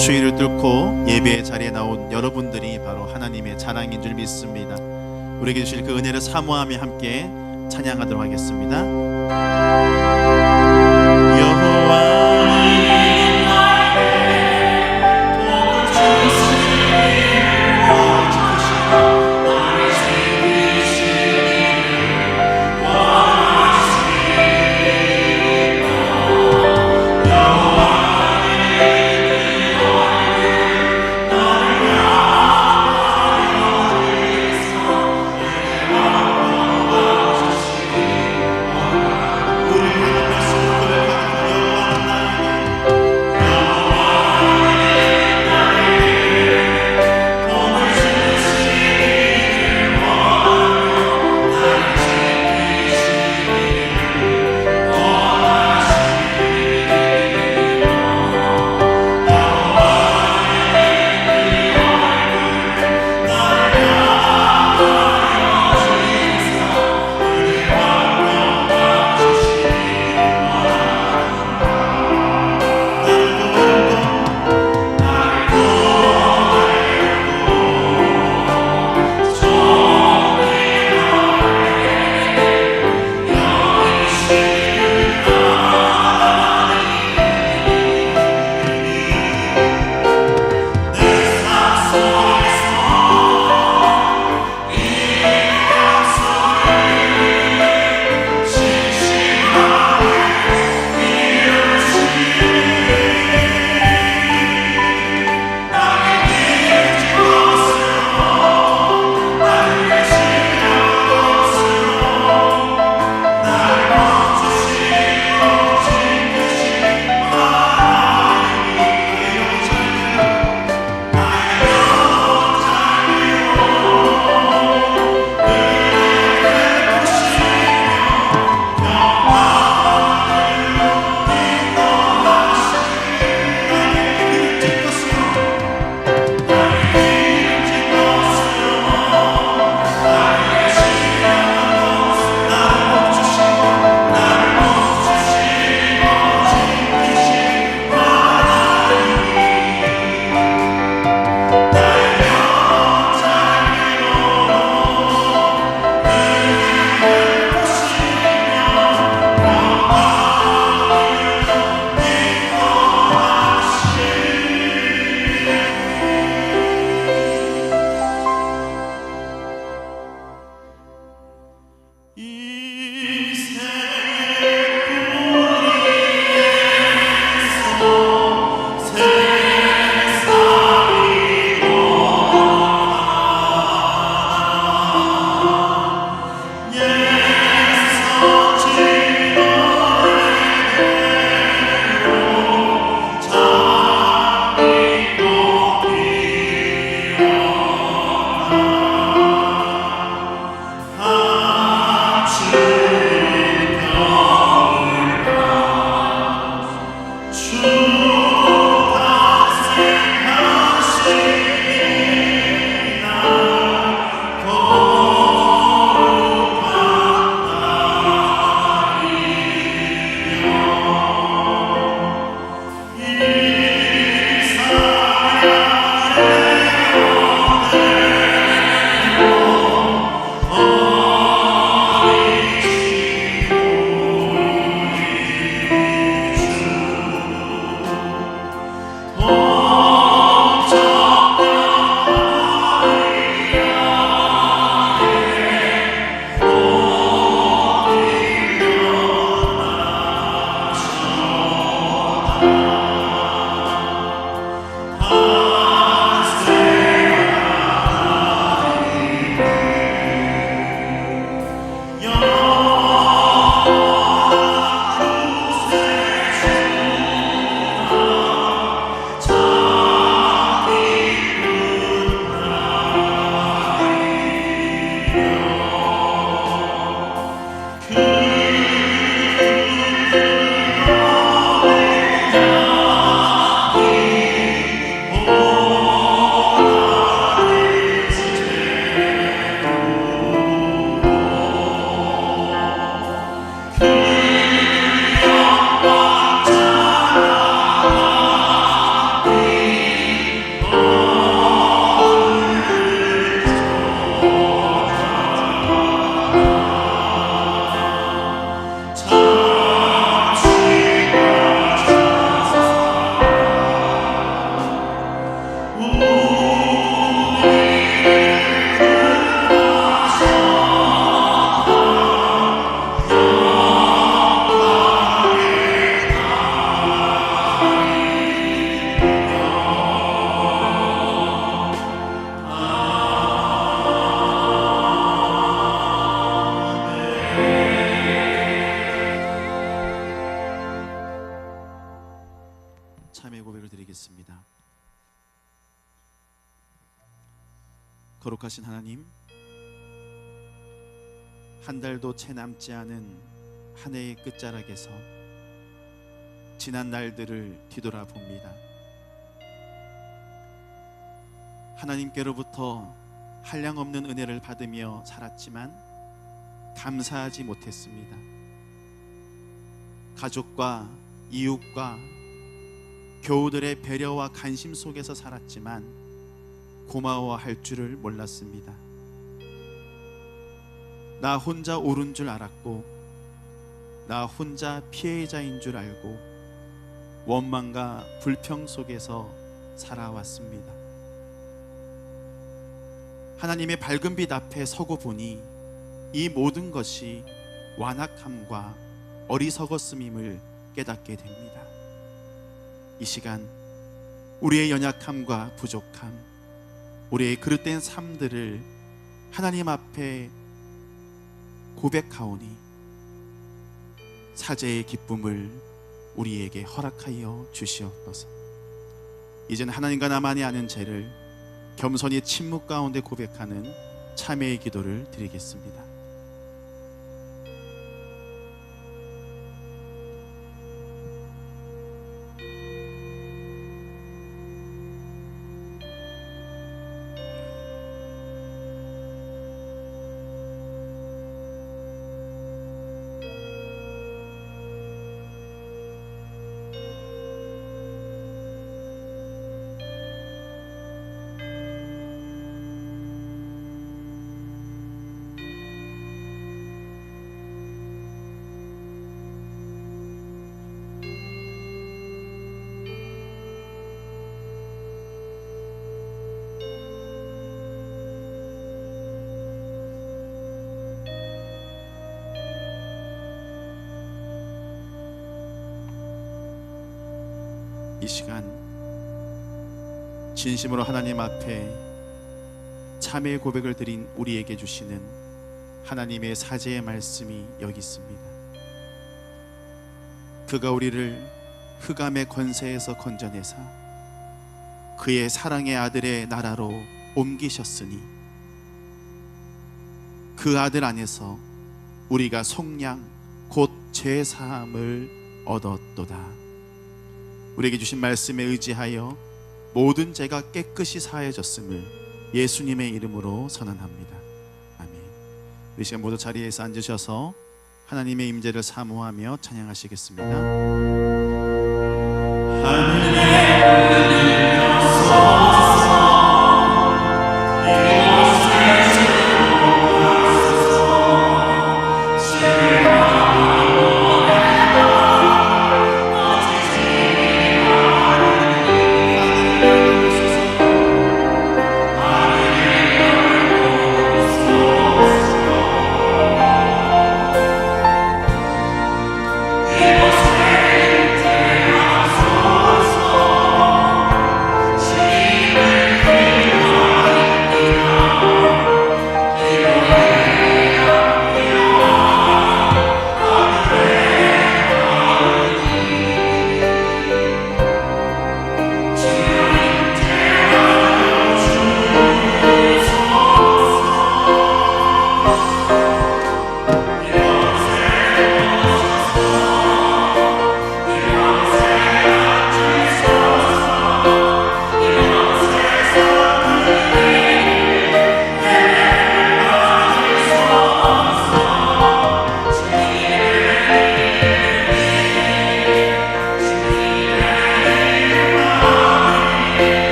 주의를 뚫고 예배의 자리에 나온 여러분들이 바로 하나님의 자랑인 줄 믿습니다. 우리에게 주실 그 은혜를 사모하며 함께 찬양하도록 하겠습니다. 여호와 참회 고백을 드리겠습니다. 거룩하신 하나님, 한 달도 채 남지 않은 한 해의 끝자락에서 지난 날들을 뒤돌아봅니다. 하나님께로부터 한량없는 은혜를 받으며 살았지만 감사하지 못했습니다. 가족과 이웃과 교우들의 배려와 관심 속에서 살았지만 고마워할 줄을 몰랐습니다. 나 혼자 옳은 줄 알았고, 나 혼자 피해자인 줄 알고 원망과 불평 속에서 살아왔습니다. 하나님의 밝은 빛 앞에 서고 보니 이 모든 것이 완악함과 어리석었음임을 깨닫게 됩니다. 이 시간 우리의 연약함과 부족함, 우리의 그릇된 삶들을 하나님 앞에 고백하오니 사죄의 기쁨을 우리에게 허락하여 주시옵소서. 이제는 하나님과 나만이 아는 죄를 겸손히 침묵 가운데 고백하는 참회의 기도를 드리겠습니다. 이 시간 진심으로 하나님 앞에 참회의 고백을 드린 우리에게 주시는 하나님의 사죄의 말씀이 여기 있습니다. 그가 우리를 흑암의 권세에서 건져내사 그의 사랑의 아들의 나라로 옮기셨으니 그 아들 안에서 우리가 속량 곧 죄사함을 얻었도다. 우리에게 주신 말씀에 의지하여 모든 죄가 깨끗이 사해졌음을 예수님의 이름으로 선언합니다. 아멘. 이 시간 모두 자리에서 앉으셔서 하나님의 임재를 사모하며 찬양하시겠습니다. 하늘에 이곳에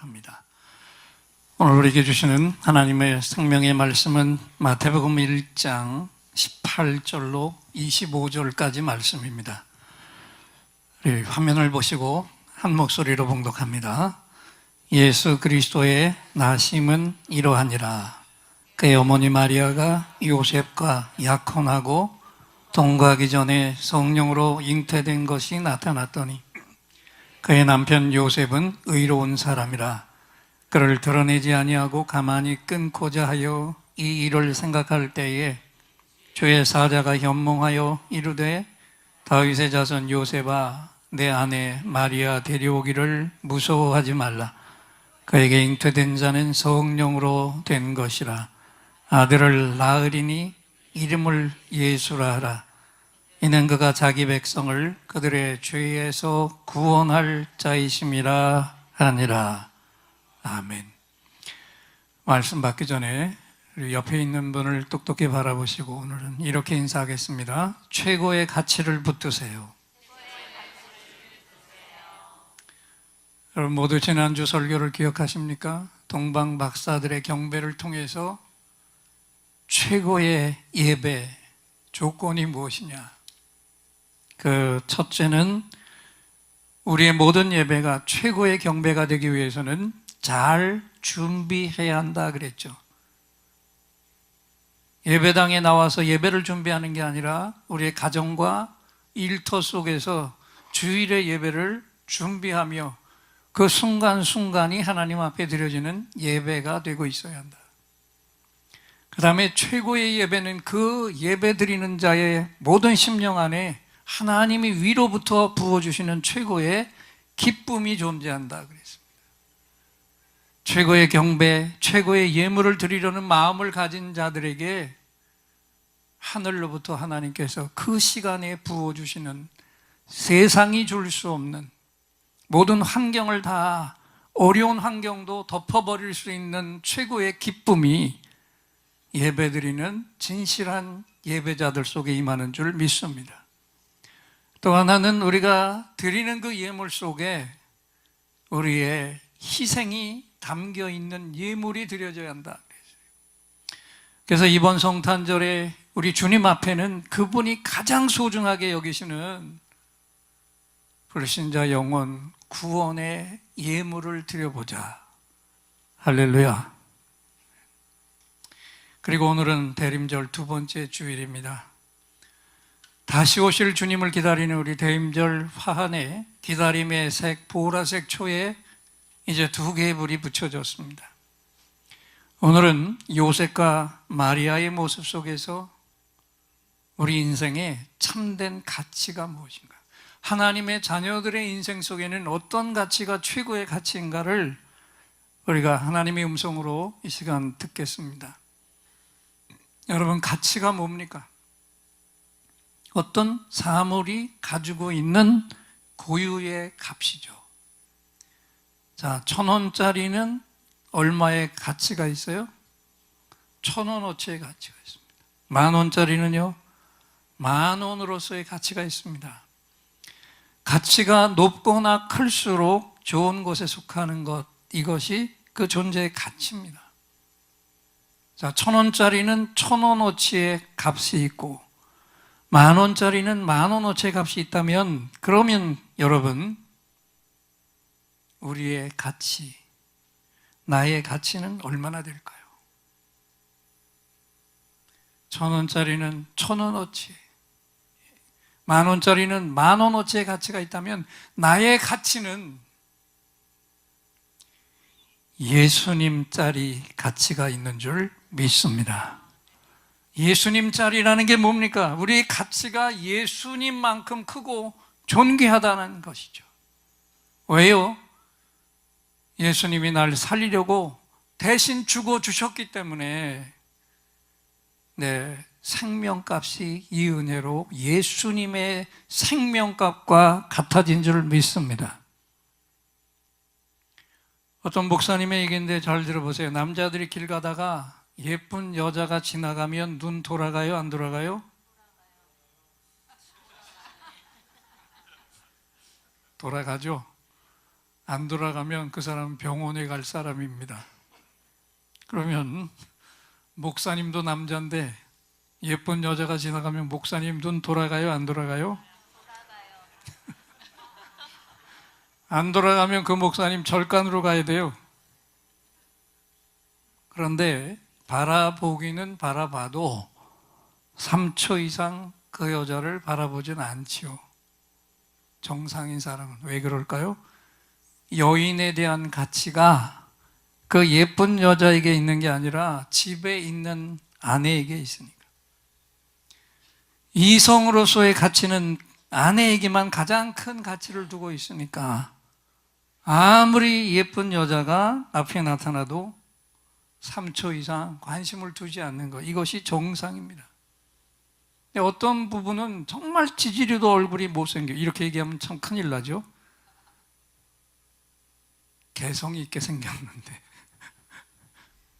봉독합니다. 오늘 우리에게 주시는 하나님의 생명의 말씀은 마태복음 1장 18절로 25절까지 말씀입니다. 우리 화면을 보시고 한 목소리로 봉독합니다. 예수 그리스도의 나심은 이러하니라. 그의 어머니 마리아가 요셉과 약혼하고 동거하기 전에 성령으로 잉태된 것이 나타났더니 그의 남편 요셉은 의로운 사람이라. 그를 드러내지 아니하고 가만히 끊고자 하여 이 일을 생각할 때에 주의 사자가 현몽하여 이르되 다윗의 자손 요셉아 내 아내 마리아 데려오기를 무서워하지 말라. 그에게 잉태된 자는 성령으로 된 것이라. 아들을 낳으리니 이름을 예수라 하라. 이는 그가 자기 백성을 그들의 죄에서 구원할 자이심이라 하니라. 아멘. 말씀 받기 전에 우리 옆에 있는 분을 똑똑히 바라보시고 오늘은 이렇게 인사하겠습니다. 최고의 가치를 붙드세요. 여러분 모두 지난주 설교를 기억하십니까? 동방 박사들의 경배를 통해서 최고의 예배 조건이 무엇이냐? 그 첫째는 우리의 모든 예배가 최고의 경배가 되기 위해서는 잘 준비해야 한다 그랬죠. 예배당에 나와서 예배를 준비하는 게 아니라 우리의 가정과 일터 속에서 주일의 예배를 준비하며 그 순간순간이 하나님 앞에 드려지는 예배가 되고 있어야 한다. 그 다음에 최고의 예배는 그 예배 드리는 자의 모든 심령 안에 하나님이 위로부터 부어주시는 최고의 기쁨이 존재한다 그랬습니다. 최고의 경배, 최고의 예물을 드리려는 마음을 가진 자들에게 하늘로부터 하나님께서 그 시간에 부어주시는 세상이 줄 수 없는 모든 환경을 다 어려운 환경도 덮어버릴 수 있는 최고의 기쁨이 예배드리는 진실한 예배자들 속에 임하는 줄 믿습니다. 또 하나는 우리가 드리는 그 예물 속에 우리의 희생이 담겨 있는 예물이 드려져야 한다. 그래서 이번 성탄절에 우리 주님 앞에는 그분이 가장 소중하게 여기시는 불신자 영혼 구원의 예물을 드려보자. 할렐루야. 그리고 오늘은 대림절 두 번째 주일입니다. 다시 오실 주님을 기다리는 우리 대림절 화환에 기다림의 색, 보라색 초에 이제 두 개의 불이 붙여졌습니다. 오늘은 요셉과 마리아의 모습 속에서 우리 인생의 참된 가치가 무엇인가? 하나님의 자녀들의 인생 속에는 어떤 가치가 최고의 가치인가를 우리가 하나님의 음성으로 이 시간 듣겠습니다. 여러분, 가치가 뭡니까? 어떤 사물이 가지고 있는 고유의 값이죠. 자, 1,000원짜리는 얼마의 가치가 있어요? 1,000원어치의 가치가 있습니다. 10,000원짜리는요? 10,000원으로서의 가치가 있습니다. 가치가 높거나 클수록 좋은 곳에 속하는 것, 이것이 그 존재의 가치입니다. 자, 1,000원짜리는 1,000원어치의 값이 있고 10,000원짜리는 10,000원어치의 값이 있다면 그러면 여러분, 우리의 가치, 나의 가치는 얼마나 될까요? 1,000원짜리는 1,000원어치, 10,000원짜리는 10,000원어치의 가치가 있다면 나의 가치는 예수님짜리 가치가 있는 줄 믿습니다. 예수님짜리라는 게 뭡니까? 우리의 가치가 예수님만큼 크고 존귀하다는 것이죠. 왜요? 예수님이 날 살리려고 대신 죽어주셨기 때문에 내 생명값이 이 은혜로 예수님의 생명값과 같아진 줄 믿습니다. 어떤 목사님의 얘기인데 잘 들어보세요. 남자들이 길 가다가 예쁜 여자가 지나가면 눈 돌아가요? 안 돌아가요? 돌아가죠. 안 돌아가면 그 사람은 병원에 갈 사람입니다. 그러면 목사님도 남자인데 예쁜 여자가 지나가면 목사님 눈 돌아가요? 안 돌아가요? 안 돌아가면 그 목사님 절간으로 가야 돼요. 그런데 바라보기는 바라봐도 3초 이상 그 여자를 바라보진 않지요. 정상인 사람은. 왜 그럴까요? 여인에 대한 가치가 그 예쁜 여자에게 있는 게 아니라 집에 있는 아내에게 있으니까. 이성으로서의 가치는 아내에게만 가장 큰 가치를 두고 있으니까 아무리 예쁜 여자가 앞에 나타나도 3초 이상 관심을 두지 않는 것, 이것이 정상입니다. 근데 어떤 부분은 정말 지지리도 얼굴이 못생겨. 이렇게 얘기하면 참 큰일 나죠. 개성이 있게 생겼는데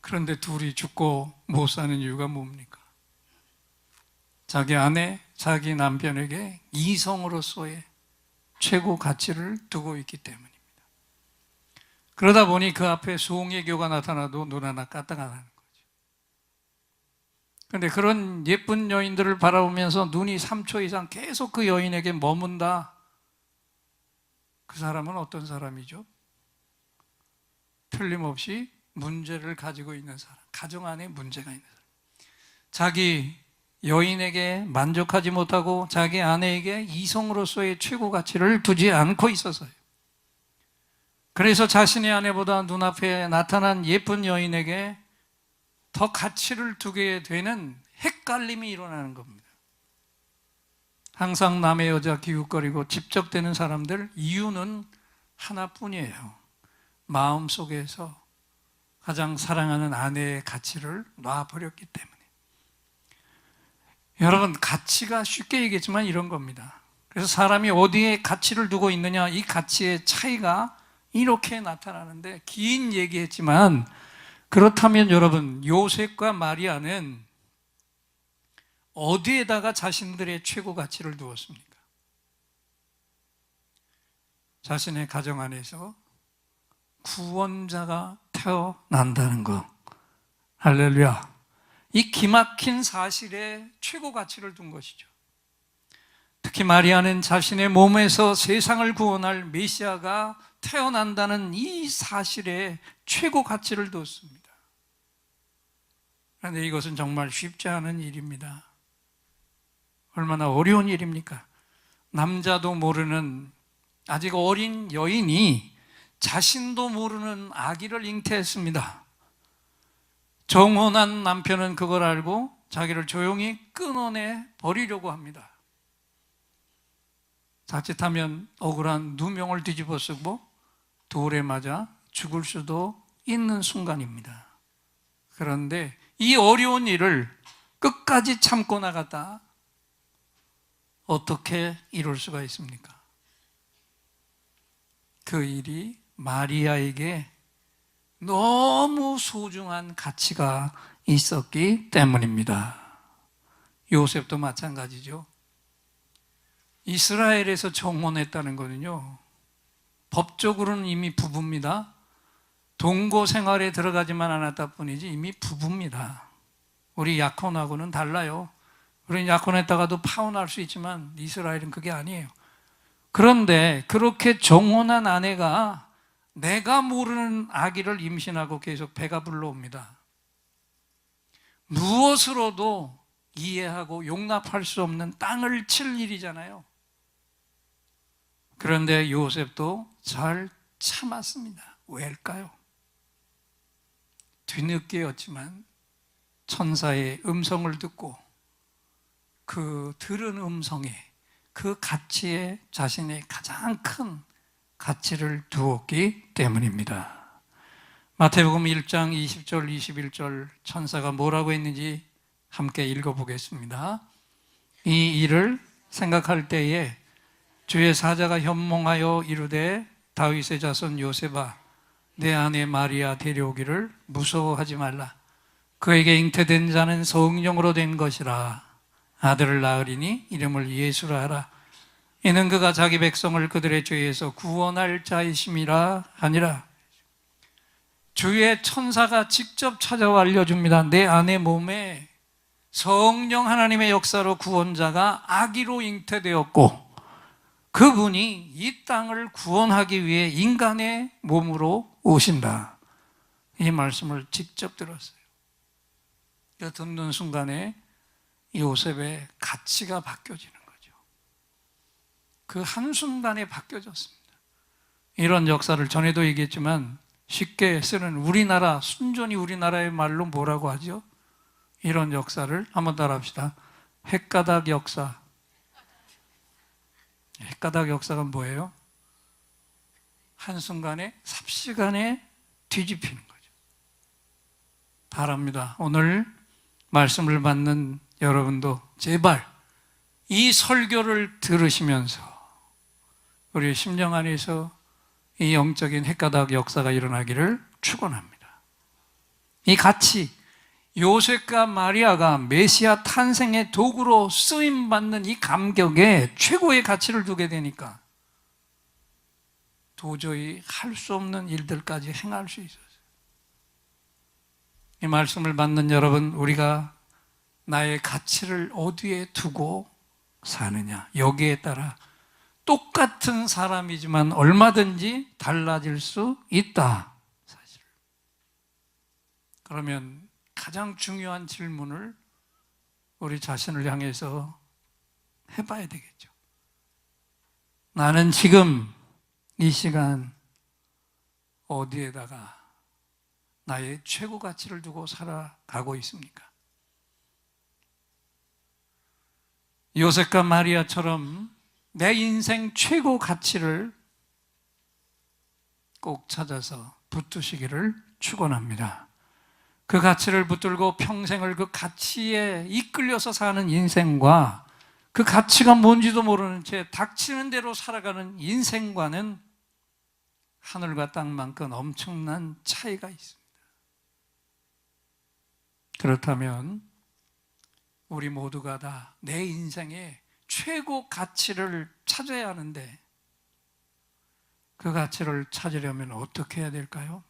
그런데 둘이 죽고 못 사는 이유가 뭡니까? 자기 아내, 자기 남편에게 이성으로서의 최고 가치를 두고 있기 때문입니다. 그러다 보니 그 앞에 송혜교가 나타나도 눈 하나 까딱 안 하는 거죠. 그런데 그런 예쁜 여인들을 바라보면서 눈이 3초 이상 계속 그 여인에게 머문다. 그 사람은 어떤 사람이죠? 틀림없이 문제를 가지고 있는 사람, 가정 안에 문제가 있는 사람. 자기 여인에게 만족하지 못하고 자기 아내에게 이성으로서의 최고 가치를 두지 않고 있어서요. 그래서 자신의 아내보다 눈앞에 나타난 예쁜 여인에게 더 가치를 두게 되는 헷갈림이 일어나는 겁니다. 항상 남의 여자 기웃거리고 집적되는 사람들, 이유는 하나뿐이에요. 마음속에서 가장 사랑하는 아내의 가치를 놔버렸기 때문에. 여러분, 가치가 쉽게 얘기했지만 이런 겁니다. 그래서 사람이 어디에 가치를 두고 있느냐, 이 가치의 차이가 이렇게 나타나는데, 긴 얘기했지만, 그렇다면 여러분, 요셉과 마리아는 어디에다가 자신들의 최고 가치를 두었습니까? 자신의 가정 안에서 구원자가 태어난다는 것. 할렐루야. 이 기막힌 사실에 최고 가치를 둔 것이죠. 특히 마리아는 자신의 몸에서 세상을 구원할 메시아가 태어난다는 이 사실에 최고 가치를 뒀습니다. 그런데 이것은 정말 쉽지 않은 일입니다. 얼마나 어려운 일입니까? 남자도 모르는 아직 어린 여인이 자신도 모르는 아기를 잉태했습니다. 정혼한 남편은 그걸 알고 자기를 조용히 끊어내 버리려고 합니다. 자칫하면 억울한 누명을 뒤집어 쓰고 돌에 맞아 죽을 수도 있는 순간입니다. 그런데 이 어려운 일을 끝까지 참고 나갔다. 어떻게 이룰 수가 있습니까? 그 일이 마리아에게 너무 소중한 가치가 있었기 때문입니다. 요셉도 마찬가지죠. 이스라엘에서 정혼했다는 거는요, 법적으로는 이미 부부입니다. 동거 생활에 들어가지만 않았다 뿐이지 이미 부부입니다. 우리 약혼하고는 달라요. 우리는 약혼했다가도 파혼할 수 있지만 이스라엘은 그게 아니에요. 그런데 그렇게 정혼한 아내가 내가 모르는 아기를 임신하고 계속 배가 불러옵니다. 무엇으로도 이해하고 용납할 수 없는 땅을 칠 일이잖아요. 그런데 요셉도 잘 참았습니다. 왜일까요? 뒤늦게였지만 천사의 음성을 듣고 그 들은 음성에, 그 가치에 자신의 가장 큰 가치를 두었기 때문입니다. 마태복음 1장 20절 21절 천사가 뭐라고 했는지 함께 읽어보겠습니다. 이 일을 생각할 때에 주의 사자가 현몽하여 이르되 다윗의 자손 요셉아, 내 아내 마리아 데려오기를 무서워하지 말라. 그에게 잉태된 자는 성령으로 된 것이라. 아들을 낳으리니 이름을 예수라 하라. 이는 그가 자기 백성을 그들의 죄에서 구원할 자이심이라 하니라. 주의 천사가 직접 찾아와 알려줍니다. 내 안의 몸에 성령 하나님의 역사로 구원자가 아기로 잉태되었고 그분이 이 땅을 구원하기 위해 인간의 몸으로 오신다. 이 말씀을 직접 들었어요. 듣는 순간에 요셉의 가치가 바뀌어지는 거죠. 그 한순간에 바뀌어졌습니다. 이런 역사를 전에도 얘기했지만 쉽게 쓰는 우리나라, 순전히 우리나라의 말로 뭐라고 하죠? 이런 역사를 한번 따라합시다. 헷가닥 역사. 헷가닥 역사가 뭐예요? 한순간에, 삽시간에 뒤집히는 거죠. 바랍니다. 오늘 말씀을 받는 여러분도 제발 이 설교를 들으시면서 우리 심령 안에서 이 영적인 헷가닥 역사가 일어나기를 축원합니다. 이 가치, 요셉과 마리아가 메시아 탄생의 도구로 쓰임받는 이 감격에 최고의 가치를 두게 되니까 도저히 할 수 없는 일들까지 행할 수 있었어요. 이 말씀을 받는 여러분, 우리가 나의 가치를 어디에 두고 사느냐, 여기에 따라 똑같은 사람이지만 얼마든지 달라질 수 있다. 사실. 그러면 가장 중요한 질문을 우리 자신을 향해서 해봐야 되겠죠. 나는 지금 이 시간 어디에다가 나의 최고 가치를 두고 살아가고 있습니까? 요셉과 마리아처럼 내 인생 최고 가치를 꼭 찾아서 붙드시기를 축원합니다. 그 가치를 붙들고 평생을 그 가치에 이끌려서 사는 인생과 그 가치가 뭔지도 모르는 채 닥치는 대로 살아가는 인생과는 하늘과 땅만큼 엄청난 차이가 있습니다. 그렇다면 우리 모두가 다 내 인생의 최고 가치를 찾아야 하는데 그 가치를 찾으려면 어떻게 해야 될까요?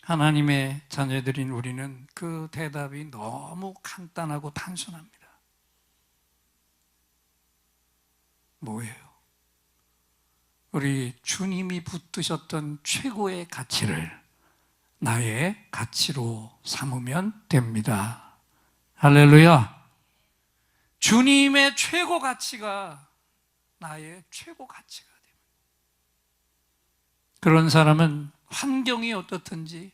하나님의 자녀들인 우리는 그 대답이 너무 간단하고 단순합니다. 뭐예요? 우리 주님이 붙드셨던 최고의 가치를 나의 가치로 삼으면 됩니다. 할렐루야. 주님의 최고 가치가 나의 최고 가치가 됩니다. 그런 사람은 환경이 어떻든지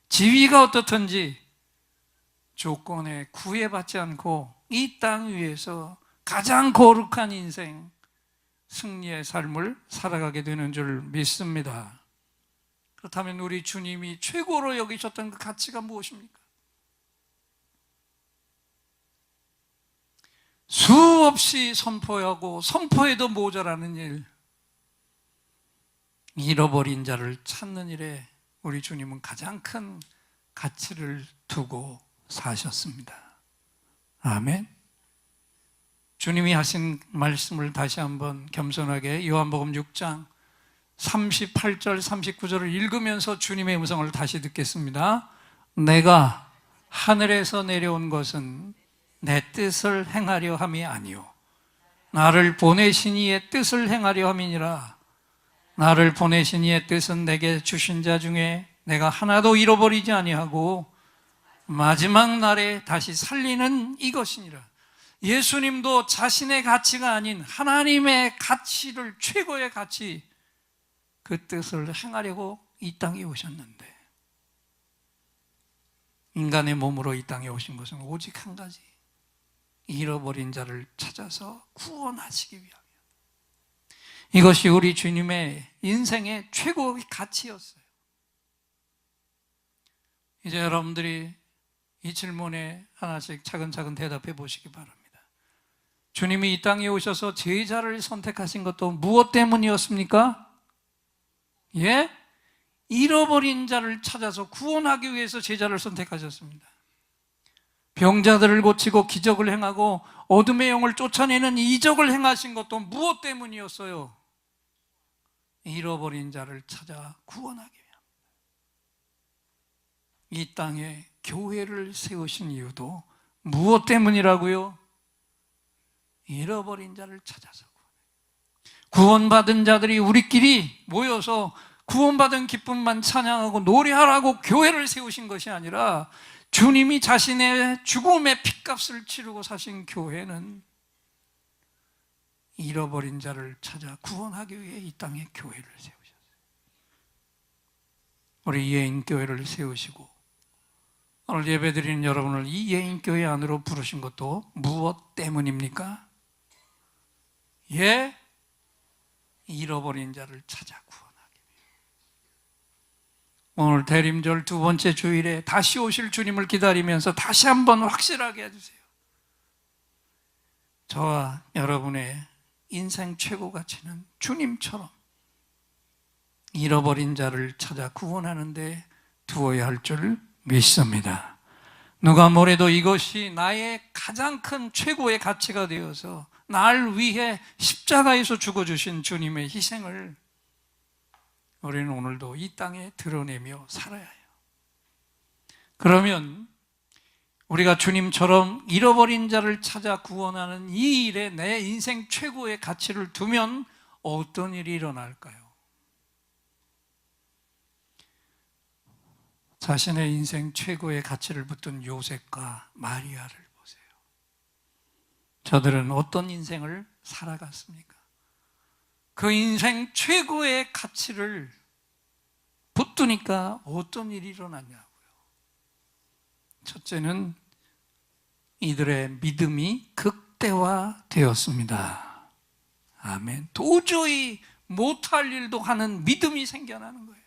지위가 어떻든지 조건에 구애받지 않고 이 땅 위에서 가장 거룩한 인생, 승리의 삶을 살아가게 되는 줄 믿습니다. 그렇다면 우리 주님이 최고로 여기셨던 그 가치가 무엇입니까? 수없이 선포하고 선포해도 모자라는 일, 잃어버린 자를 찾는 일에 우리 주님은 가장 큰 가치를 두고 사셨습니다. 아멘. 주님이 하신 말씀을 다시 한번 겸손하게 요한복음 6장 38절 39절을 읽으면서 주님의 음성을 다시 듣겠습니다. 내가 하늘에서 내려온 것은 내 뜻을 행하려 함이 아니요 나를 보내신 이의 뜻을 행하려 함이니라. 나를 보내신 이의 뜻은 내게 주신 자 중에 내가 하나도 잃어버리지 아니하고 마지막 날에 다시 살리는 이것이니라. 예수님도 자신의 가치가 아닌 하나님의 가치를, 최고의 가치, 그 뜻을 행하려고 이 땅에 오셨는데 인간의 몸으로 이 땅에 오신 것은 오직 한 가지, 잃어버린 자를 찾아서 구원하시기 위함이야. 이것이 우리 주님의 인생의 최고의 가치였어요. 이제 여러분들이 이 질문에 하나씩 차근차근 대답해 보시기 바랍니다. 주님이 이 땅에 오셔서 제자를 선택하신 것도 무엇 때문이었습니까? 예? 잃어버린 자를 찾아서 구원하기 위해서 제자를 선택하셨습니다. 병자들을 고치고 기적을 행하고 어둠의 영을 쫓아내는 이적을 행하신 것도 무엇 때문이었어요? 잃어버린 자를 찾아 구원하기 위함. 이 땅에 교회를 세우신 이유도 무엇 때문이라고요? 잃어버린 자를 찾아서 구원받은 자들이 우리끼리 모여서 구원받은 기쁨만 찬양하고 노래하라고 교회를 세우신 것이 아니라 주님이 자신의 죽음의 핏값을 치르고 사신 교회는 잃어버린 자를 찾아 구원하기 위해 이 땅에 교회를 세우셨어요. 우리 예인교회를 세우시고 오늘 예배드리는 여러분을 이 예인교회 안으로 부르신 것도 무엇 때문입니까? 예, 잃어버린 자를 찾아 구원하기 위해. 오늘 대림절 두 번째 주일에 다시 오실 주님을 기다리면서 다시 한번 확실하게 해주세요. 저와 여러분의 인생 최고 가치는 주님처럼 잃어버린 자를 찾아 구원하는 데 두어야 할 줄 믿습니다. 누가 뭐래도 이것이 나의 가장 큰 최고의 가치가 되어서 날 위해 십자가에서 죽어주신 주님의 희생을 우리는 오늘도 이 땅에 드러내며 살아야 해요. 그러면 우리가 주님처럼 잃어버린 자를 찾아 구원하는 이 일에 내 인생 최고의 가치를 두면 어떤 일이 일어날까요? 자신의 인생 최고의 가치를 붙든 요셉과 마리아를 보세요. 저들은 어떤 인생을 살아갔습니까? 그 인생 최고의 가치를 붙드니까 어떤 일이 일어났냐고요. 첫째는 이들의 믿음이 극대화되었습니다. 아멘. 도저히 못할 일도 하는 믿음이 생겨나는 거예요.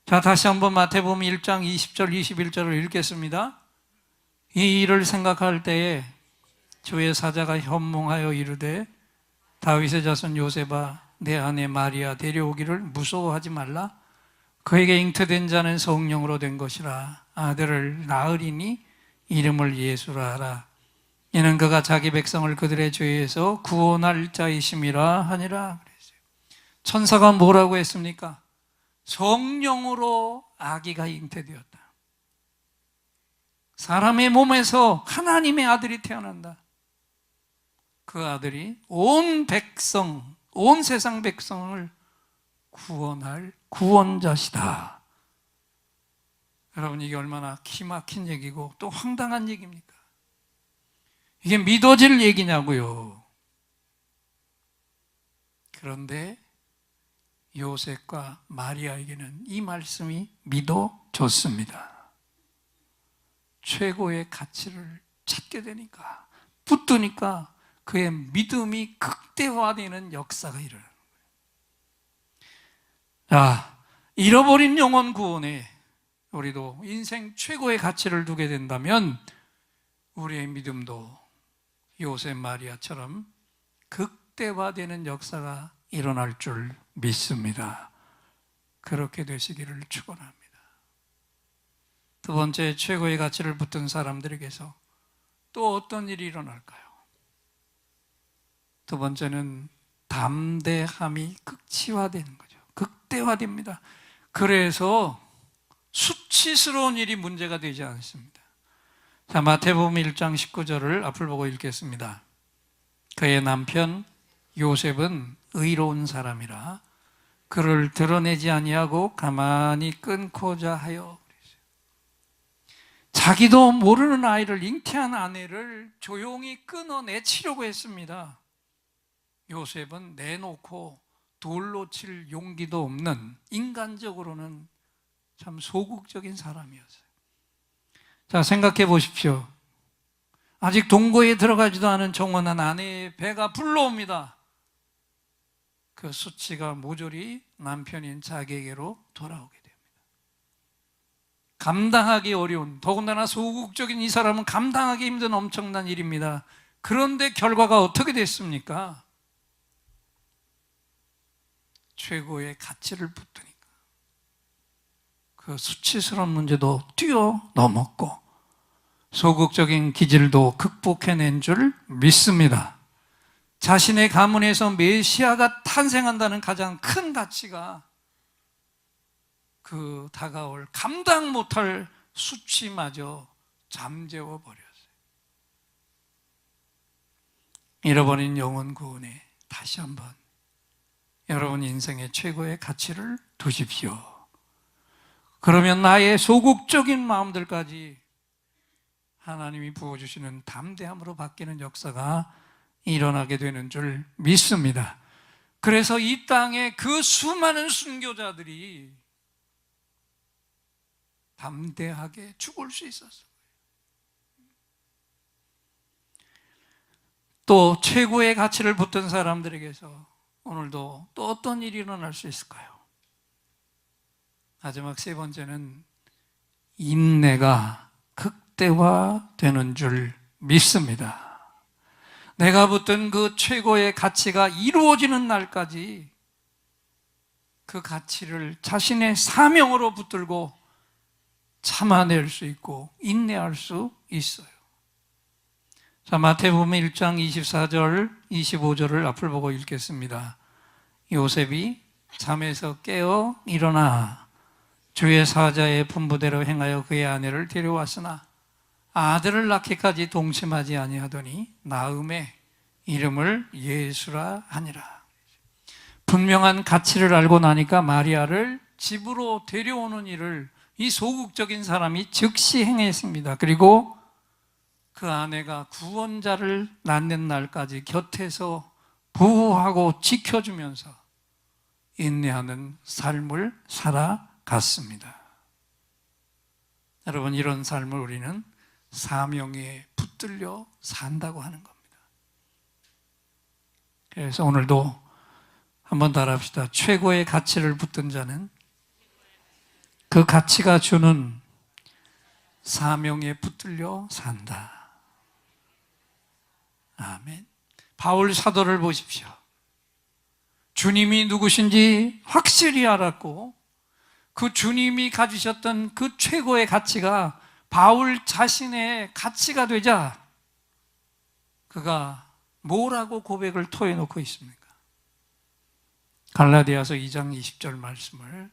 자, 다시 한번 마태복음 1장 20절 21절을 읽겠습니다. 이 일을 생각할 때에 주의 사자가 현몽하여 이르되 다윗의 자손 요셉아 내 아내 마리아 데려오기를 무서워하지 말라. 그에게 잉태된 자는 성령으로 된 것이라. 아들을 낳으리니 이름을 예수라 하라. 이는 그가 자기 백성을 그들의 죄에서 구원할 자이심이라 하니라. 그랬어요. 천사가 뭐라고 했습니까? 성령으로 아기가 잉태되었다. 사람의 몸에서 하나님의 아들이 태어난다. 그 아들이 온 백성, 온 세상 백성을 구원할 구원자시다. 여러분, 이게 얼마나 기막힌 얘기고 또 황당한 얘기입니까? 이게 믿어질 얘기냐고요. 그런데 요셉과 마리아에게는 이 말씀이 믿어졌습니다. 최고의 가치를 찾게 되니까, 붙드니까 그의 믿음이 극대화되는 역사가 일어나는 거예요. 자, 잃어버린 영혼 구원에 우리도 인생 최고의 가치를 두게 된다면 우리의 믿음도 요셉 마리아처럼 극대화되는 역사가 일어날 줄 믿습니다. 그렇게 되시기를 축원합니다. 두 번째, 최고의 가치를 붙든 사람들에게서 또 어떤 일이 일어날까요? 두 번째는 담대함이 극치화되는 거죠. 극대화됩니다. 그래서 수치스러운 일이 문제가 되지 않습니다. 자, 마태복음 1장 19절을 앞을 보고 읽겠습니다. 그의 남편 요셉은 의로운 사람이라 그를 드러내지 아니하고 가만히 끊고자 하여. 자기도 모르는 아이를, 잉태한 아내를 조용히 끊어내치려고 했습니다. 요셉은 내놓고 돌로 칠 용기도 없는, 인간적으로는 참 소극적인 사람이었어요. 자, 생각해 보십시오. 아직 동거에 들어가지도 않은 정원한 아내의 배가 불러옵니다. 그 수치가 모조리 남편인 자기에게로 돌아오게 됩니다. 감당하기 어려운, 더군다나 소극적인 이 사람은 감당하기 힘든 엄청난 일입니다. 그런데 결과가 어떻게 됐습니까? 최고의 가치를 붙드니까 그 수치스러운 문제도 뛰어넘었고 소극적인 기질도 극복해낸 줄 믿습니다. 자신의 가문에서 메시아가 탄생한다는 가장 큰 가치가 그 다가올 감당 못할 수치마저 잠재워 버렸어요. 잃어버린 영혼 구원에 다시 한번 여러분 인생의 최고의 가치를 두십시오. 그러면 나의 소극적인 마음들까지 하나님이 부어주시는 담대함으로 바뀌는 역사가 일어나게 되는 줄 믿습니다. 그래서 이 땅에 그 수많은 순교자들이 담대하게 죽을 수 있었어요. 또 최고의 가치를 붙든 사람들에게서 오늘도 또 어떤 일이 일어날 수 있을까요? 마지막 세 번째는 인내가 극대화되는 줄 믿습니다. 내가 붙든 그 최고의 가치가 이루어지는 날까지 그 가치를 자신의 사명으로 붙들고 참아낼 수 있고 인내할 수 있어요. 자, 마태복음 1장 24절, 25절을 앞을 보고 읽겠습니다. 요셉이 잠에서 깨어 일어나 주의 사자의 분부대로 행하여 그의 아내를 데려왔으나 아들을 낳기까지 동침하지 아니하더니 나음에 이름을 예수라 하니라. 분명한 가치를 알고 나니까 마리아를 집으로 데려오는 일을 이 소극적인 사람이 즉시 행했습니다. 그리고 그 아내가 구원자를 낳는 날까지 곁에서 보호하고 지켜주면서 인내하는 삶을 살아갔습니다. 여러분, 이런 삶을 우리는 사명에 붙들려 산다고 하는 겁니다. 그래서 오늘도 한번 따라합시다. 최고의 가치를 붙든 자는 그 가치가 주는 사명에 붙들려 산다. 아멘. 바울 사도를 보십시오. 주님이 누구신지 확실히 알았고 그 주님이 가지셨던 그 최고의 가치가 바울 자신의 가치가 되자 그가 뭐라고 고백을 토해놓고 있습니까? 갈라디아서 2장 20절 말씀을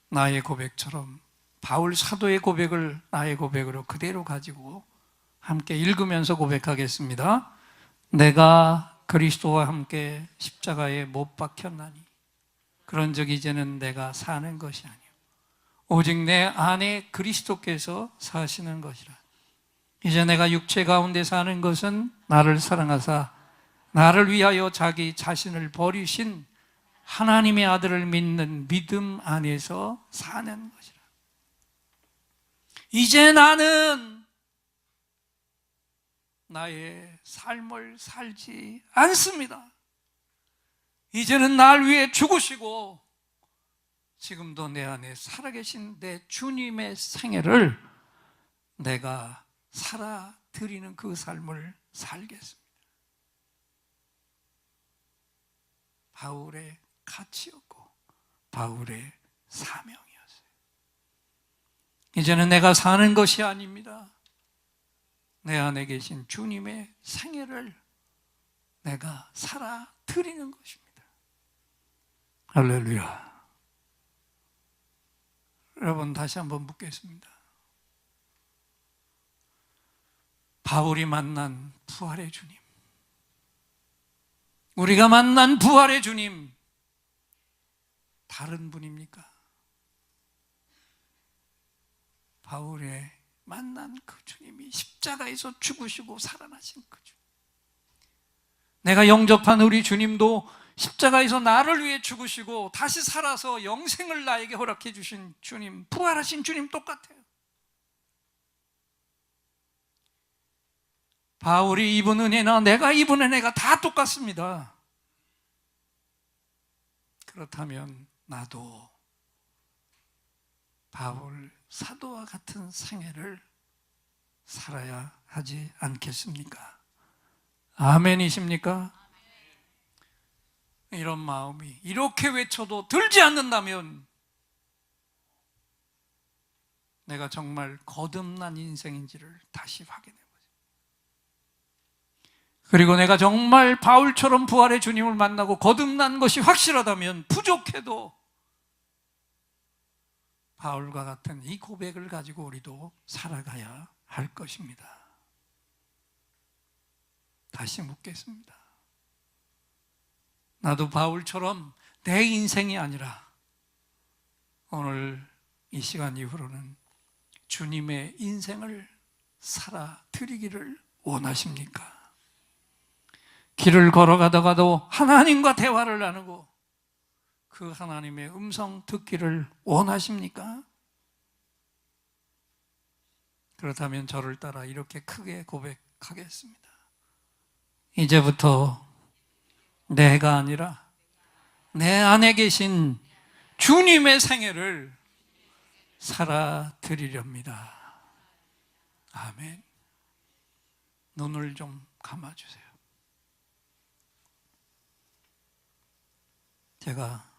나의 고백처럼 바울 사도의 고백을 나의 고백으로 그대로 가지고 함께 읽으면서 고백하겠습니다. 내가 그리스도와 함께 십자가에 못 박혔나니 그런즉 이제는 내가 사는 것이 아니요 오직 내 안에 그리스도께서 사시는 것이라. 이제 내가 육체 가운데 사는 것은 나를 사랑하사 나를 위하여 자기 자신을 버리신 하나님의 아들을 믿는 믿음 안에서 사는 것이라. 이제 나는 나의 삶을 살지 않습니다. 이제는 날 위해 죽으시고 지금도 내 안에 살아계신 내 주님의 생애를 내가 살아드리는 그 삶을 살겠습니다. 바울의 가치였고 바울의 사명이었어요. 이제는 내가 사는 것이 아닙니다. 내 안에 계신 주님의 생애를 내가 살아드리는 것입니다. 할렐루야. 여러분, 다시 한번 묻겠습니다. 바울이 만난 부활의 주님, 우리가 만난 부활의 주님, 다른 분입니까? 바울의 만난 그 주님이 십자가에서 죽으시고 살아나신 그 주님, 내가 영접한 우리 주님도 십자가에서 나를 위해 죽으시고 다시 살아서 영생을 나에게 허락해 주신 주님, 부활하신 주님 똑같아요. 바울이 입은 은혜나 내가 입은 은혜가 다 똑같습니다. 그렇다면 나도 바울 사도와 같은 생애를 살아야 하지 않겠습니까? 아멘이십니까? 이런 마음이 이렇게 외쳐도 들지 않는다면 내가 정말 거듭난 인생인지를 다시 확인해 보세요. 그리고 내가 정말 바울처럼 부활의 주님을 만나고 거듭난 것이 확실하다면 부족해도 바울과 같은 이 고백을 가지고 우리도 살아가야 할 것입니다. 다시 묻겠습니다. 나도 바울처럼 내 인생이 아니라 오늘 이 시간 이후로는 주님의 인생을 살아드리기를 원하십니까? 길을 걸어가다가도 하나님과 대화를 나누고 그 하나님의 음성 듣기를 원하십니까? 그렇다면 저를 따라 이렇게 크게 고백하겠습니다. 이제부터 내가 아니라 내 안에 계신 주님의 생애를 살아드리렵니다. 아멘. 눈을 좀 감아주세요. 제가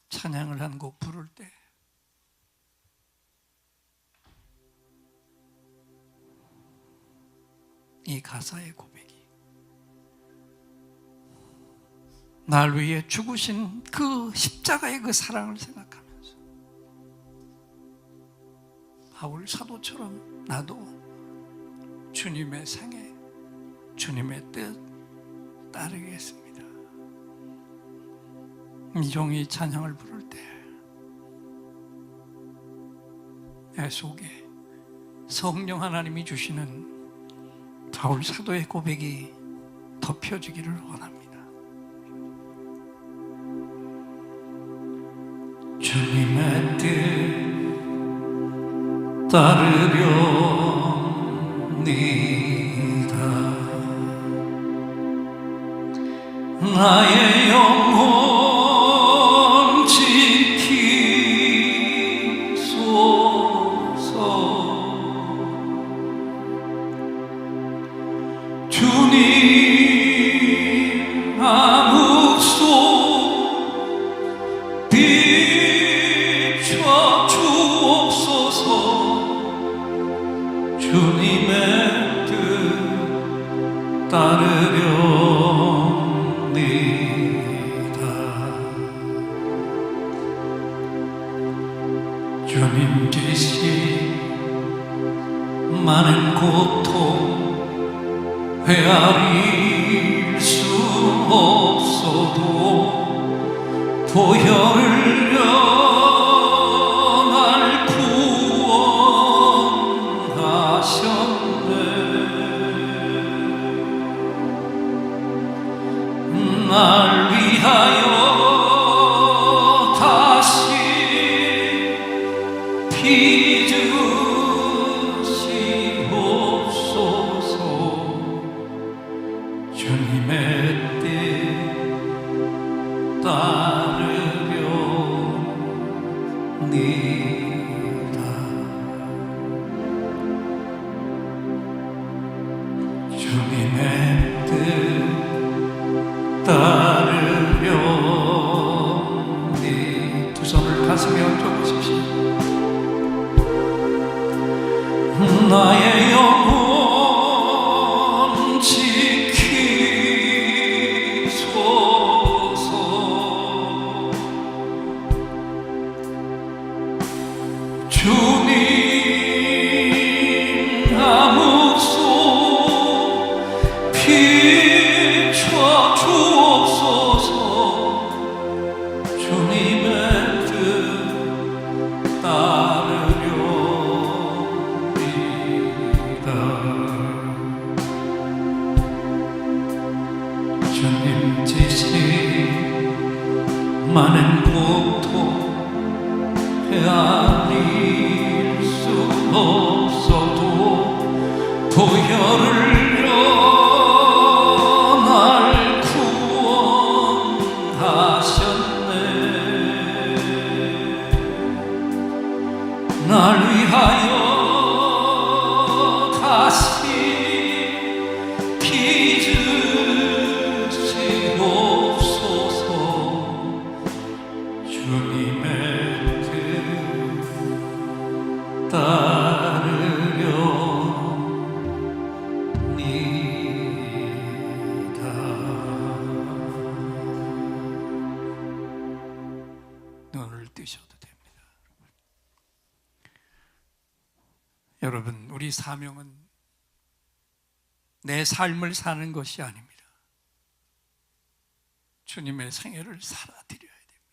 찬양을 한 곡 부를 때 이 가사의 고백이 날 위해 죽으신 그 십자가의 그 사랑을 생각하면서 바울 사도처럼 나도 주님의 생애, 주님의 뜻 따르겠습니다. 이종이 찬양을 부를 때 내 속에 성령 하나님이 주시는 바울 사도의 고백이 덮여지기를 원합니다. 주님의 뜻 따르렵니다. 나의 영혼 주님 암흑속 비춰 주옵소서. 주님의 뜻 따르렵니다. 주님 계신 많은 고통 헤아릴 수 없어도 보혈을 날 구원하셨네. 날 위하여 다시 피 주시옵소서. 주님의 뜻 따르렵니다. 주님의 뜻 따르렵니다. 두 손을 가슴에 얹어보십시오. 나의 영혼 지키소서. 주님 암흑속 비춰 주옵소서. 주님의 뜻 따르렵니다. 주님 지신 많은 고통 헤아릴 수 없어도 보혈을 날 구원하셨네. 날 위하여 다시 피 주시옵소서. 주님의 드셔도 됩니다. 여러분, 우리 사명은 내 삶을 사는 것이 아닙니다. 주님의 생애를 살아드려야 됩니다.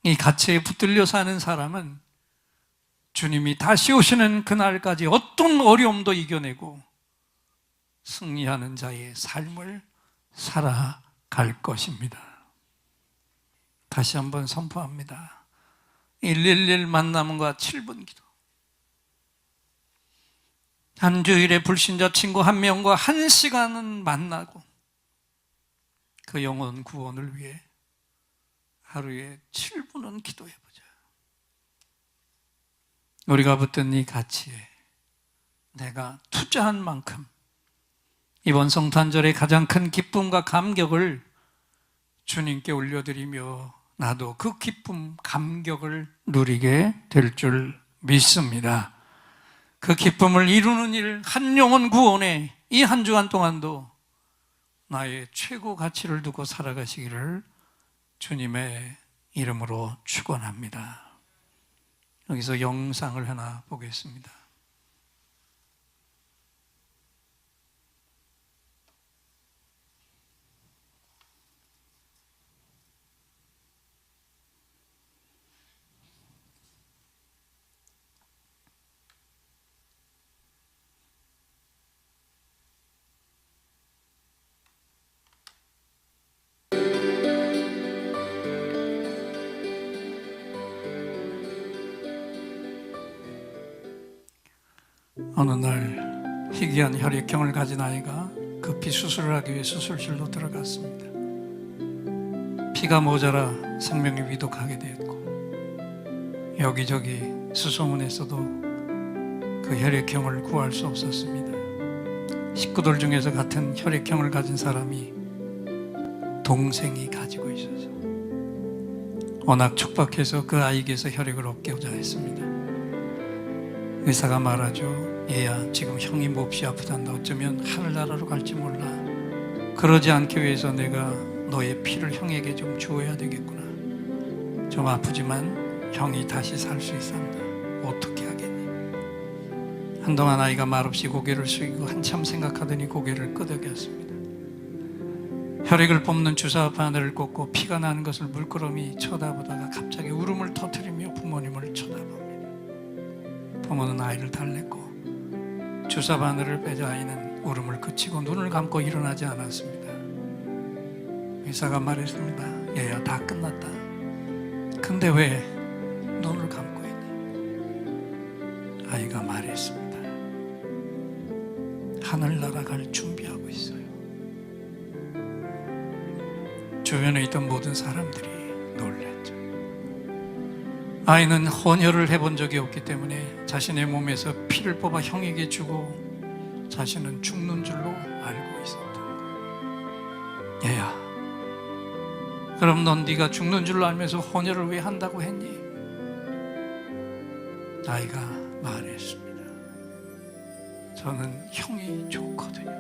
이 가치에 붙들려 사는 사람은 주님이 다시 오시는 그날까지 어떤 어려움도 이겨내고 승리하는 자의 삶을 살아갈 것입니다. 다시 한번 선포합니다. 111 만남과 7분 기도. 한 주일에 불신자 친구 한 명과 1시간은 만나고 그 영혼 구원을 위해 하루에 7분은 기도해보자. 우리가 붙든 이 가치에 내가 투자한 만큼 이번 성탄절의 가장 큰 기쁨과 감격을 주님께 올려드리며 나도 그 기쁨, 감격을 누리게 될 줄 믿습니다. 그 기쁨을 이루는 일, 한 영혼 구원에 이 한 주간 동안도 나의 최고 가치를 두고 살아가시기를 주님의 이름으로 축원합니다. 여기서 영상을 하나 보겠습니다. 어느 날 희귀한 혈액형을 가진 아이가 급히 수술을 하기 위해 수술실로 들어갔습니다. 피가 모자라 생명이 위독하게 되었고 여기저기 수소문에서도 그 혈액형을 구할 수 없었습니다. 식구들 중에서 같은 혈액형을 가진 사람이 동생이 가지고 있어서 워낙 촉박해서 그 아이에게서 혈액을 얻고자 했습니다. 의사가 말하죠. 얘야, 지금 형이 몹시 아프단다. 어쩌면 하늘나라로 갈지 몰라. 그러지 않기 위해서 내가 너의 피를 형에게 좀 주어야 되겠구나. 좀 아프지만 형이 다시 살 수 있단다. 어떻게 하겠니? 한동안 아이가 말없이 고개를 숙이고 한참 생각하더니 고개를 끄덕였습니다. 혈액을 뽑는 주사 바늘을 꽂고 피가 나는 것을 물끄러미 쳐다보다가 갑자기 울음을 터뜨리며 부모님을 쳐다봅니다. 부모는 아이를 달랬고 주사 바늘을 빼자 아이는 울음을 그치고 눈을 감고 일어나지 않았습니다. 의사가 말했습니다. 얘야, 다 끝났다. 근데 왜 눈을 감고 있니? 아이가 말했습니다. 하늘나라 갈 준비하고 있어요. 주변에 있던 모든 사람들이 놀랐죠. 아이는 혼혈을 해본 적이 없기 때문에 자신의 몸에서 피를 뽑아 형에게 주고 자신은 죽는 줄로 알고 있었던 거예요. 얘야, 그럼 넌 네가 죽는 줄로 알면서 혼혈을 왜 한다고 했니? 아이가 말했습니다. 저는 형이 좋거든요.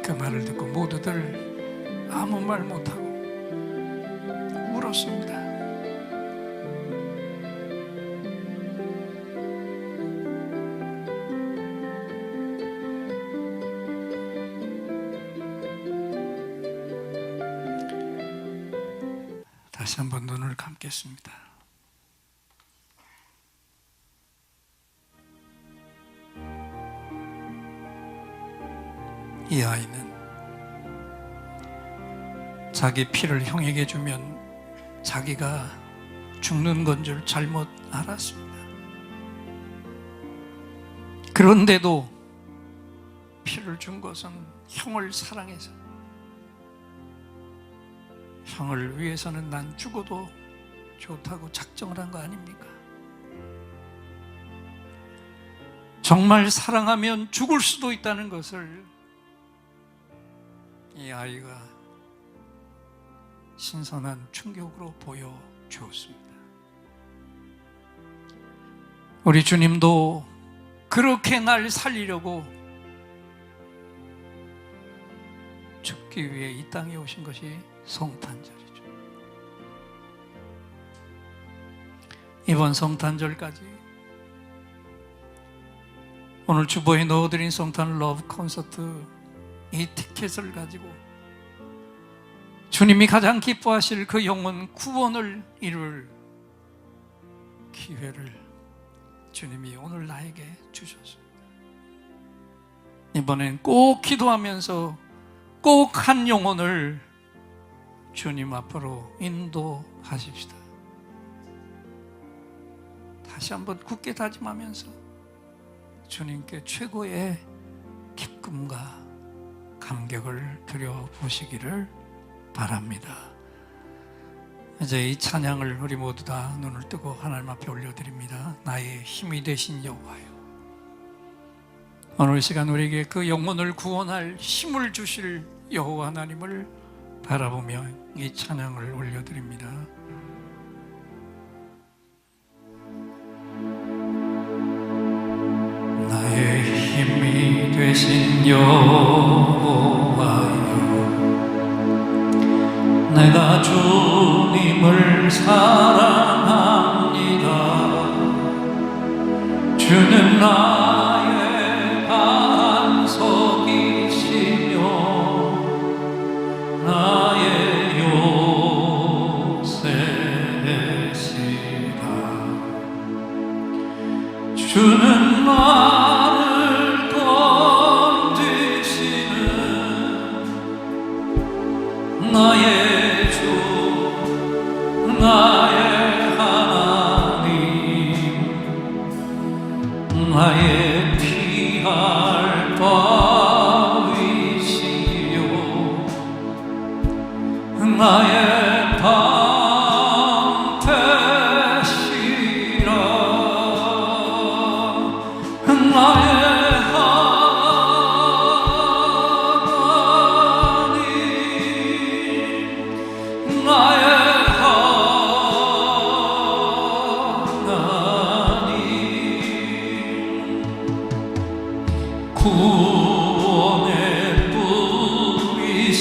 그 말을 듣고 모두들 아무 말 못하고 울었습니다. 다시 한번 눈을 감겠습니다. 이 아이는 자기 피를 형에게 주면 자기가 죽는 건 줄 잘못 알았습니다. 그런데도 피를 준 것은 형을 사랑해서, 형을 위해서는 난 죽어도 좋다고 작정을 한 거 아닙니까? 정말 사랑하면 죽을 수도 있다는 것을 이 아이가 신선한 충격으로 보여주었습니다. 우리 주님도 그렇게 날 살리려고 죽기 위해 이 땅에 오신 것이 성탄절이죠. 이번 성탄절까지 오늘 주보에 넣어드린 성탄 러브 콘서트 이 티켓을 가지고 주님이 가장 기뻐하실 그 영혼 구원을 이룰 기회를 주님이 오늘 나에게 주셨습니다. 이번엔 꼭 기도하면서 꼭 한 영혼을 주님 앞으로 인도하십시다. 다시 한번 굳게 다짐하면서 주님께 최고의 기쁨과 감격을 드려보시기를 바랍니다. 이제 이 찬양을 우리 모두 다 눈을 뜨고 하나님 앞에 올려드립니다. 나의 힘이 되신 여호와여, 오늘 시간 우리에게 그 영혼을 구원할 힘을 주실 여호와 하나님을 바라보며 이 찬양을 올려드립니다. 나의 힘이 되신 여호와여, 내가 주님을 사랑합니다. 주는 나의 반석이시며 나의 요새시라. 주는 나를 건지시는 나의 주, 나의 하나님, 나의 피할 바위시요 나의 방패시라. 나의 하나님, 나의 하나님, 구원의 뿌리시요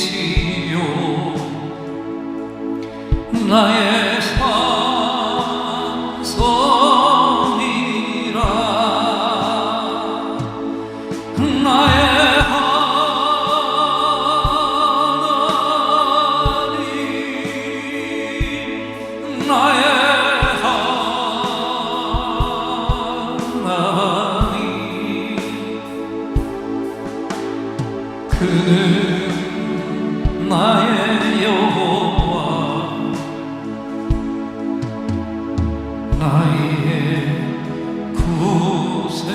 나의 산성이라. 나의 하나님, 나의 하나님, 그는 나의 여호와, 나의 구세주.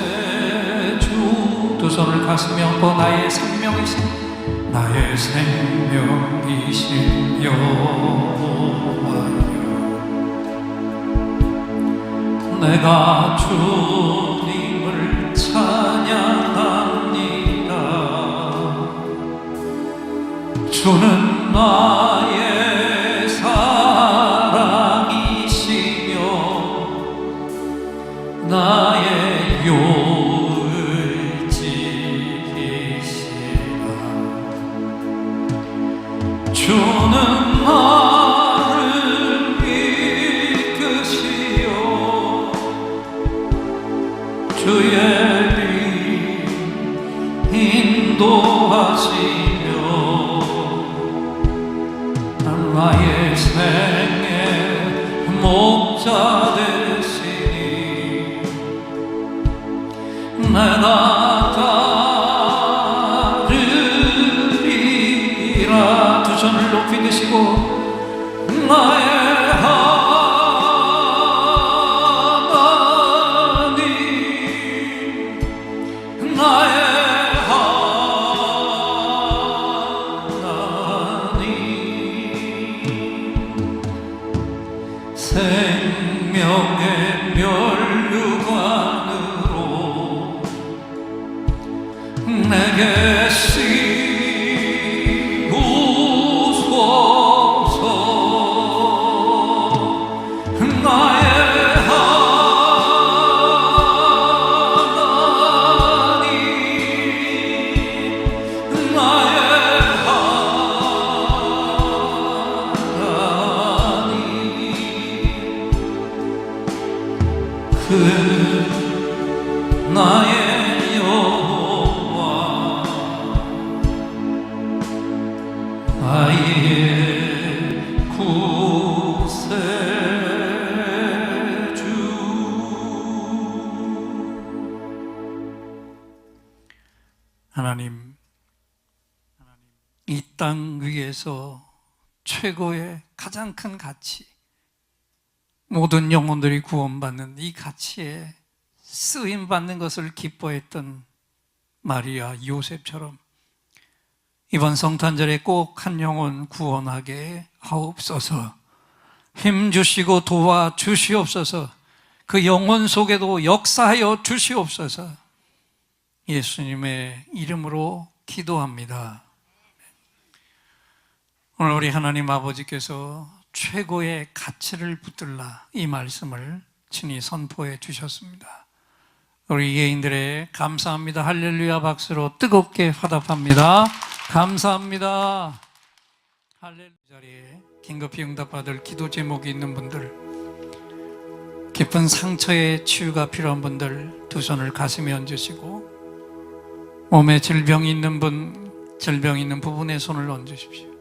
두 손을 가슴에 얹고 나의 생명이신, 나의 생명이신 여호와여, 내가 주님을 찬양합니다. 주는 나의 사랑이시며 나의 요울지시라. 주는 나를 이끄시오 주의 길 인도하시며 나의 생의 목자 되시니 내가 따르리라. 두 손을 높이 드시고 나의 하나님, 나의 하나님, 생명의 멸류관으로 내게 씌우소서. 나의 구세주. 하나님, 이 땅 위에서 최고의 가장 큰 가치, 모든 영혼들이 구원받는 이 가치에 쓰임받는 것을 기뻐했던 마리아, 요셉처럼 이번 성탄절에 꼭 한 영혼 구원하게 하옵소서. 힘주시고 도와주시옵소서. 그 영혼 속에도 역사하여 주시옵소서. 예수님의 이름으로 기도합니다. 오늘 우리 하나님 아버지께서 최고의 가치를 붙들라 이 말씀을 친히 선포해 주셨습니다. 우리 예인들의 감사합니다 할렐루야 박수로 뜨겁게 화답합니다. 감사합니다 할렐루야. 자리에 긴급히 응답받을 기도 제목이 있는 분들, 깊은 상처의 치유가 필요한 분들 두 손을 가슴에 얹으시고, 몸에 질병이 있는 분, 질병이 있는 부분에 손을 얹으십시오.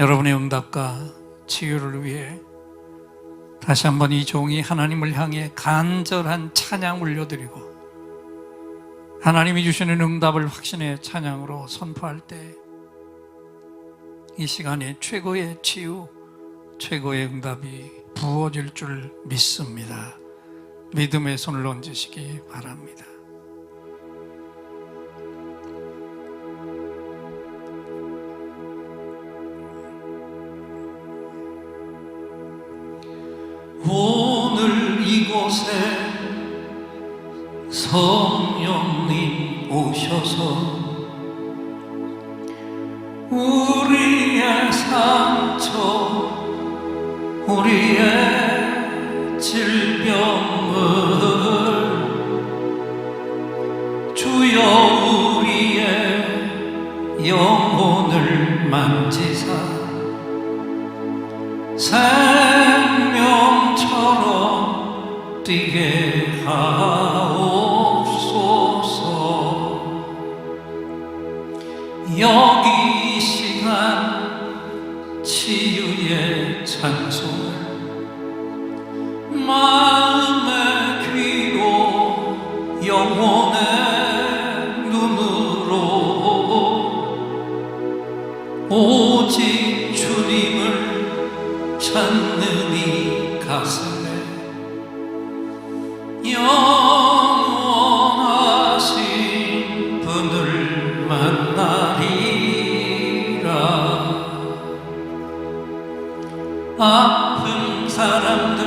여러분의 응답과 치유를 위해 다시 한번 이 종이 하나님을 향해 간절한 찬양 올려드리고, 하나님이 주시는 응답을 확신의 찬양으로 선포할 때 이 시간에 최고의 치유, 최고의 응답이 부어질 줄 믿습니다. 믿음의 손을 얹으시기 바랍니다. 오늘 이곳에 성령님 오셔서 우리의 상처, 우리의 질병을 주여 우리의 영혼을 만지사 생명처럼 뛰게 하옵소서. 여기 이 시간 치유의 찬송을 마음의 귀로 영혼의 눈으로 오직 주님을 찾는 이 가슴에 영원하신 분을 만나리라. 아픈 사람들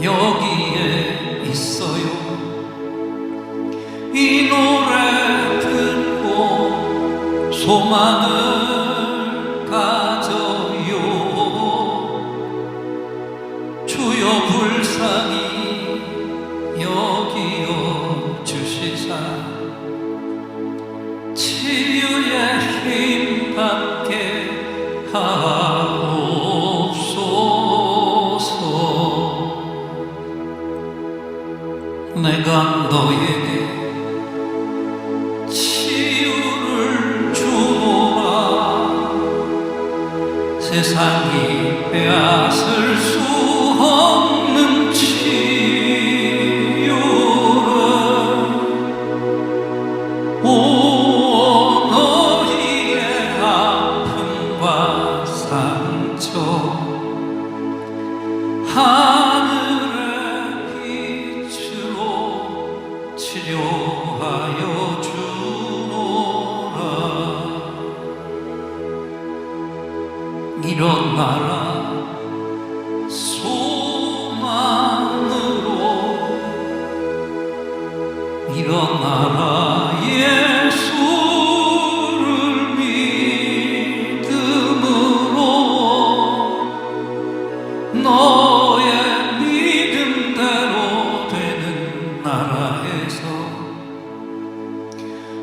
여기에 있어요. 이 노래 듣고 소망을 가져요. 주여 불쌍히 여기어 주시사 치유의 힘 받게 하옵소서. 내가 너에게 치유를 주노라. 세상이 빼앗을 수 없는 치유를 오 너희의 아픔과 상처 하늘의 빛으로 치료하여 주노라. 일어나라 소망으로, 일어나라 예수를 믿음으로. 너의 믿음대로 되는 나라에서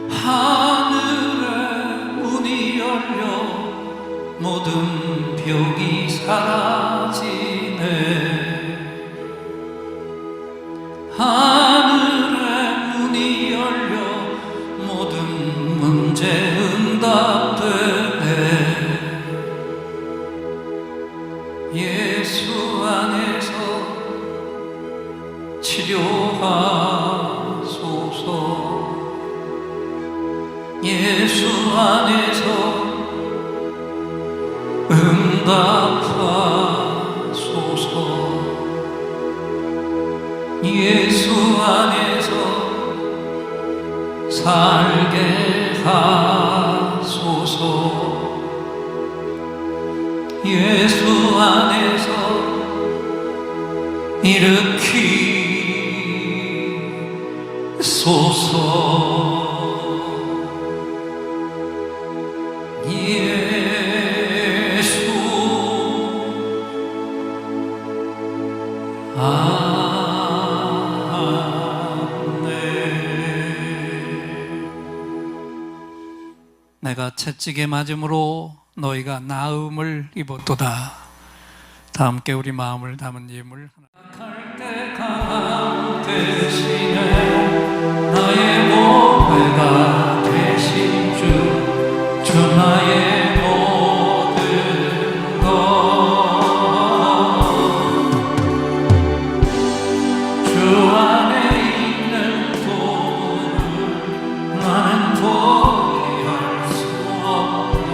하늘의 문이 열려 모든 병이 사라지네. 하늘의 문이 열려 모든 문제 응답 예수 안에서 응답하소서. 예수 안에서 살게 하소서. 예수 안에서 일으키소서. 예수 내가 채찍에 맞음으로 너희가 나음을 입었도다. 다 함께 우리 마음을 담은 예물 할 때 강함 대신에 나의 보배가 되신 주 나의 모든 것. 주 안에 있는 도를 나는 포기할 수 없네.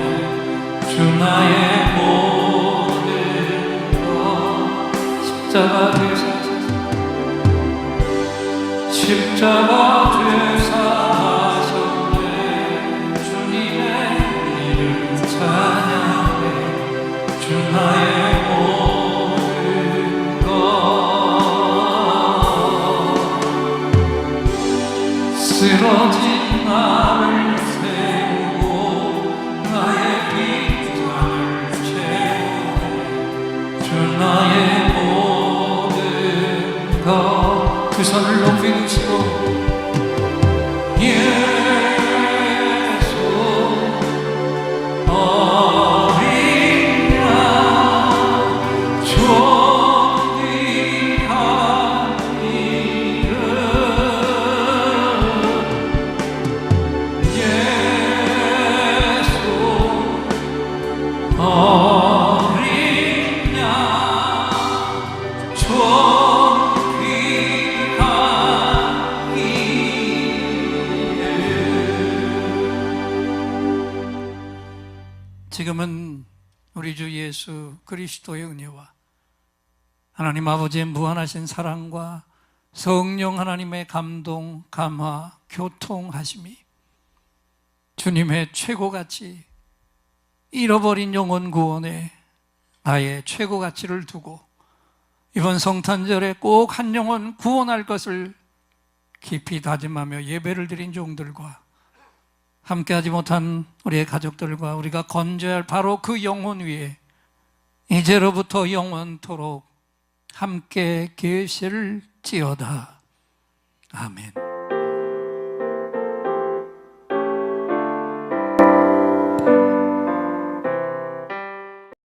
주 나의 모든 것. 십자가 되사 하셨네. 주님의 이름 찬양해. 주 나의 모든 것. 쓰러진 나를 세우고 나의 빈잔을 채우네. 주 나의 모든 것. 두 손을 높이 드시고 예수 어린 양 존귀한 이름. 예수 어린 양 지금은 우리 주 예수 그리스도의 은혜와 하나님 아버지의 무한하신 사랑과 성령 하나님의 감동, 감화, 교통하심이 주님의 최고가치, 잃어버린 영혼 구원에 나의 최고가치를 두고 이번 성탄절에 꼭 한 영혼 구원할 것을 깊이 다짐하며 예배를 드린 종들과 함께하지 못한 우리의 가족들과 우리가 건져야 할 바로 그 영혼 위에 이제로부터 영원토록 함께 계실지어다. 아멘.